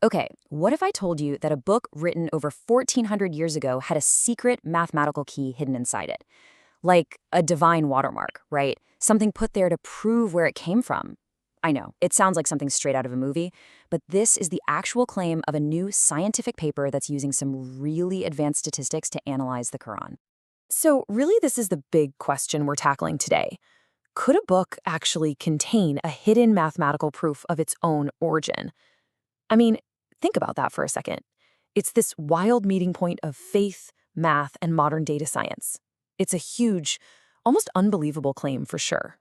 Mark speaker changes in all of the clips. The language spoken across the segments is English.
Speaker 1: Okay, what if I told you that a book written over 1400 years ago had a secret mathematical key hidden inside it? Like a divine watermark, right? Something put there to prove where it came from. I know, it sounds like something straight out of a movie, but this is the actual claim of a new scientific paper that's using some really advanced statistics to analyze the Quran. So, really, this is the big question we're tackling today. Could a book actually contain a hidden mathematical proof of its own origin? I mean, think about that for a second. It's this wild meeting point of faith, math, and modern data science. It's a huge, almost unbelievable claim for sure.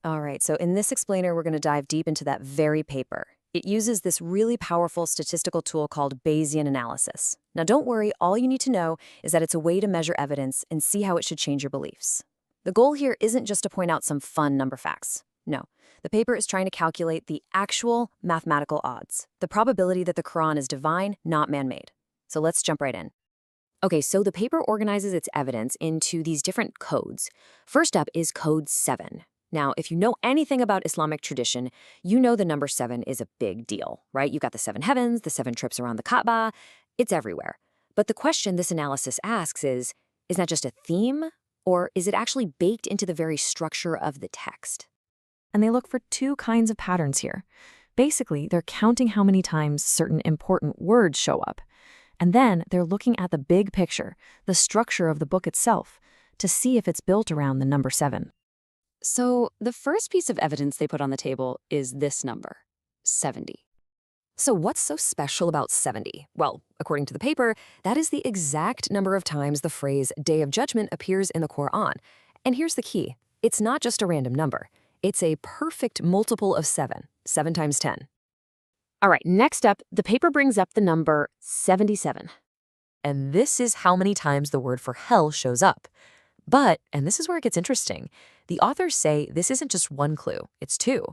Speaker 1: All right, so in this explainer, we're going to dive deep into that very paper. It uses this really powerful statistical tool called Bayesian analysis. Now, don't worry, all you need to know is that it's a way to measure evidence and see how it should change your beliefs. The goal here isn't just to point out some fun number facts. No, the paper is trying to calculate the actual mathematical odds, the probability that the Quran is divine, not man-made. So let's jump right in. Okay, so the paper organizes its evidence into these different codes. First up is code 7. Now, if you know anything about Islamic tradition, you know the number 7 is a big deal, right? You got the 7 heavens, the 7 trips around the Kaaba, it's everywhere. But the question this analysis asks is that just a theme, or is it actually baked into the very structure of the text? And they look for two kinds of patterns here. Basically, they're counting how many times certain important words show up. And then they're looking at the big picture, the structure of the book itself, to see if it's built around the number 7. So the first piece of evidence they put on the table is this number, 70. So what's so special about 70? Well, according to the paper, that is the exact number of times the phrase Day of Judgment appears in the Quran. And here's the key. It's not just a random number. It's a perfect multiple of 7, 7 times 10. All right, next up, the paper brings up the number 77. And this is how many times the word for hell shows up. But, and this is where it gets interesting, the authors say this isn't just one clue, it's two.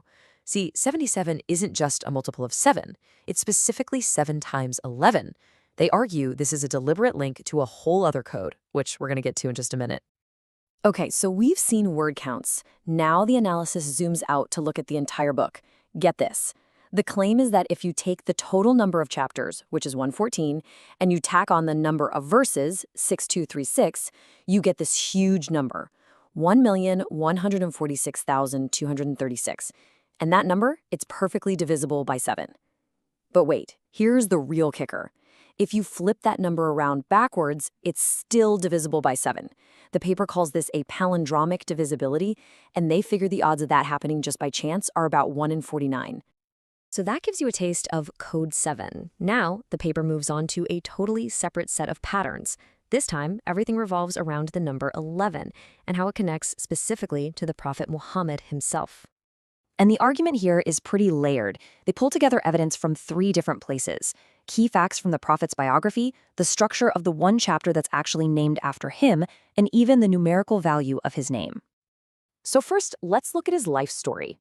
Speaker 1: See, 77 isn't just a multiple of 7. It's specifically 7 times 11. They argue this is a deliberate link to a whole other code, which we're going to get to in just a minute. Okay, so we've seen word counts. Now the analysis zooms out to look at the entire book. Get this. The claim is that if you take the total number of chapters, which is 114, and you tack on the number of verses, 6236, you get this huge number, 1,146,236. And that number, it's perfectly divisible by 7. But wait, here's the real kicker. If you flip that number around backwards, it's still divisible by 7. The paper calls this a palindromic divisibility, and they figure the odds of that happening just by chance are about 1 in 49. So that gives you a taste of code 7. Now, the paper moves on to a totally separate set of patterns. This time, everything revolves around the number 11 and how it connects specifically to the Prophet Muhammad himself. And the argument here is pretty layered. They pull together evidence from 3 different places. Key facts from the Prophet's biography, the structure of the one chapter that's actually named after him, and even the numerical value of his name. So first, let's look at his life story.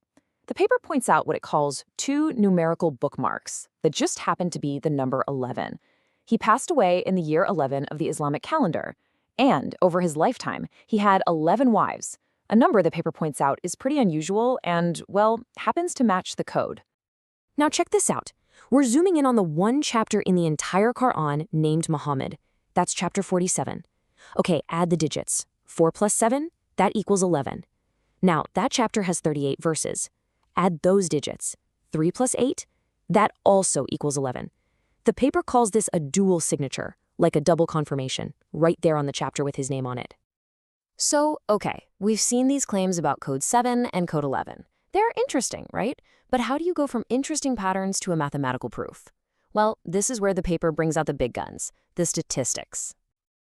Speaker 1: The paper points out what it calls 2 numerical bookmarks that just happen to be the number 11. He passed away in the year 11 of the Islamic calendar, and over his lifetime, he had 11 wives, a number the paper points out is pretty unusual and, well, happens to match the code. Now check this out. We're zooming in on the one chapter in the entire Quran named Muhammad. That's chapter 47. Okay, add the digits. 4 plus 7, that equals 11. Now, that chapter has 38 verses. Add those digits. 3 plus 8, that also equals 11. The paper calls this a dual signature, like a double confirmation, right there on the chapter with his name on it. So, okay, we've seen these claims about code 7 and code 11. They're interesting, right? But how do you go from interesting patterns to a mathematical proof? Well, this is where the paper brings out the big guns, the statistics.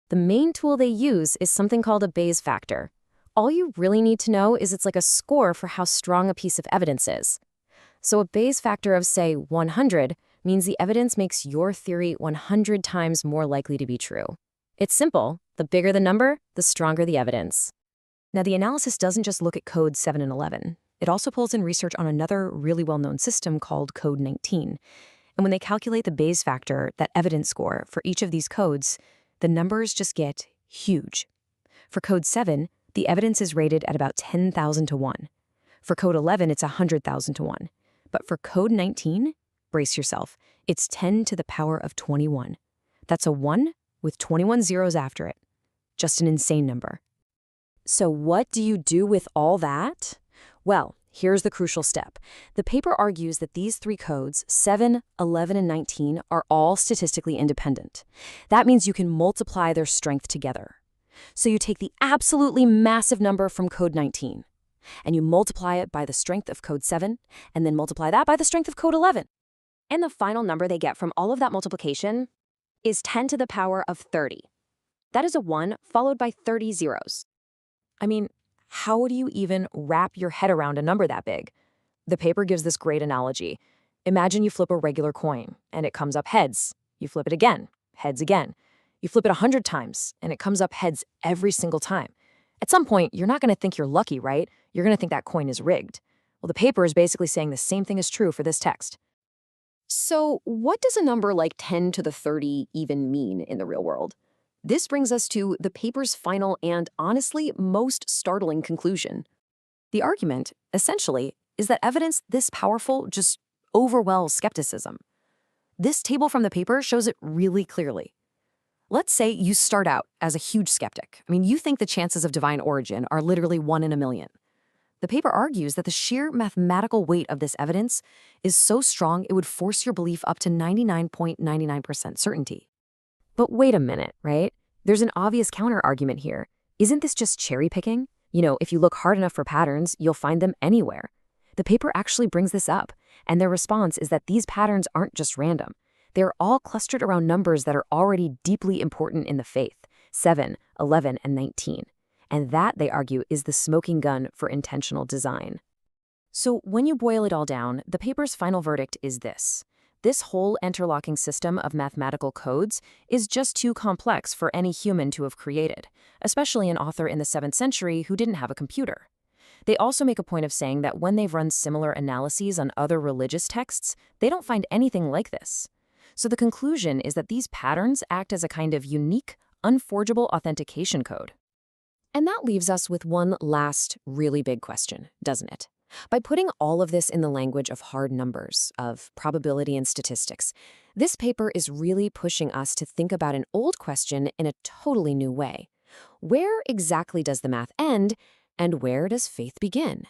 Speaker 1: The main tool they use is something called a Bayes factor. All you really need to know is it's like a score for how strong a piece of evidence is. So a Bayes factor of, say, 100 means the evidence makes your theory 100 times more likely to be true. It's simple. The bigger the number, the stronger the evidence. Now, the analysis doesn't just look at codes 7 and 11. It also pulls in research on another really well-known system called code 19. And when they calculate the Bayes factor, that evidence score, for each of these codes, the numbers just get huge. For code 7, the evidence is rated at about 10,000 to 1. For code 11, it's 100,000 to 1. But for code 19, Brace yourself. It's 10 to the power of 21. That's a 1 with 21 zeros after it. Just an insane number. So what do you do with all that? Well, here's the crucial step. The paper argues that these three codes, 7, 11, and 19, are all statistically independent. That means you can multiply their strength together. So you take the absolutely massive number from code 19, and you multiply it by the strength of code 7, and then multiply that by the strength of code 11. And the final number they get from all of that multiplication is 10 to the power of 30. That is a 1 followed by 30 zeros. I mean, how do you even wrap your head around a number that big? The paper gives this great analogy. Imagine you flip a regular coin, and it comes up heads. You flip it again, heads again. You flip it 100 times, and it comes up heads every single time. At some point, you're not going to think you're lucky, right? You're going to think that coin is rigged. Well, the paper is basically saying the same thing is true for this text. So what does a number like 10 to the 30 even mean in the real world? This brings us to the paper's final and, honestly, most startling conclusion. The argument, essentially, is that evidence this powerful just overwhelms skepticism. This table from the paper shows it really clearly. Let's say you start out as a huge skeptic. You think the chances of divine origin are literally 1 in a million. The paper argues that the sheer mathematical weight of this evidence is so strong it would force your belief up to 99.99% certainty. But wait a minute, right? There's an obvious counter-argument here. Isn't this just cherry-picking? If you look hard enough for patterns, you'll find them anywhere. The paper actually brings this up, and their response is that these patterns aren't just random. They're all clustered around numbers that are already deeply important in the faith, 7, 11, and 19. And that, they argue, is the smoking gun for intentional design. So when you boil it all down, the paper's final verdict is this. This whole interlocking system of mathematical codes is just too complex for any human to have created, especially an author in the 7th century who didn't have a computer. They also make a point of saying that when they've run similar analyses on other religious texts, they don't find anything like this. So the conclusion is that these patterns act as a kind of unique, unforgeable authentication code. And that leaves us with one last really big question, doesn't it? By putting all of this in the language of hard numbers, of probability and statistics, this paper is really pushing us to think about an old question in a totally new way. Where exactly does the math end, and where does faith begin?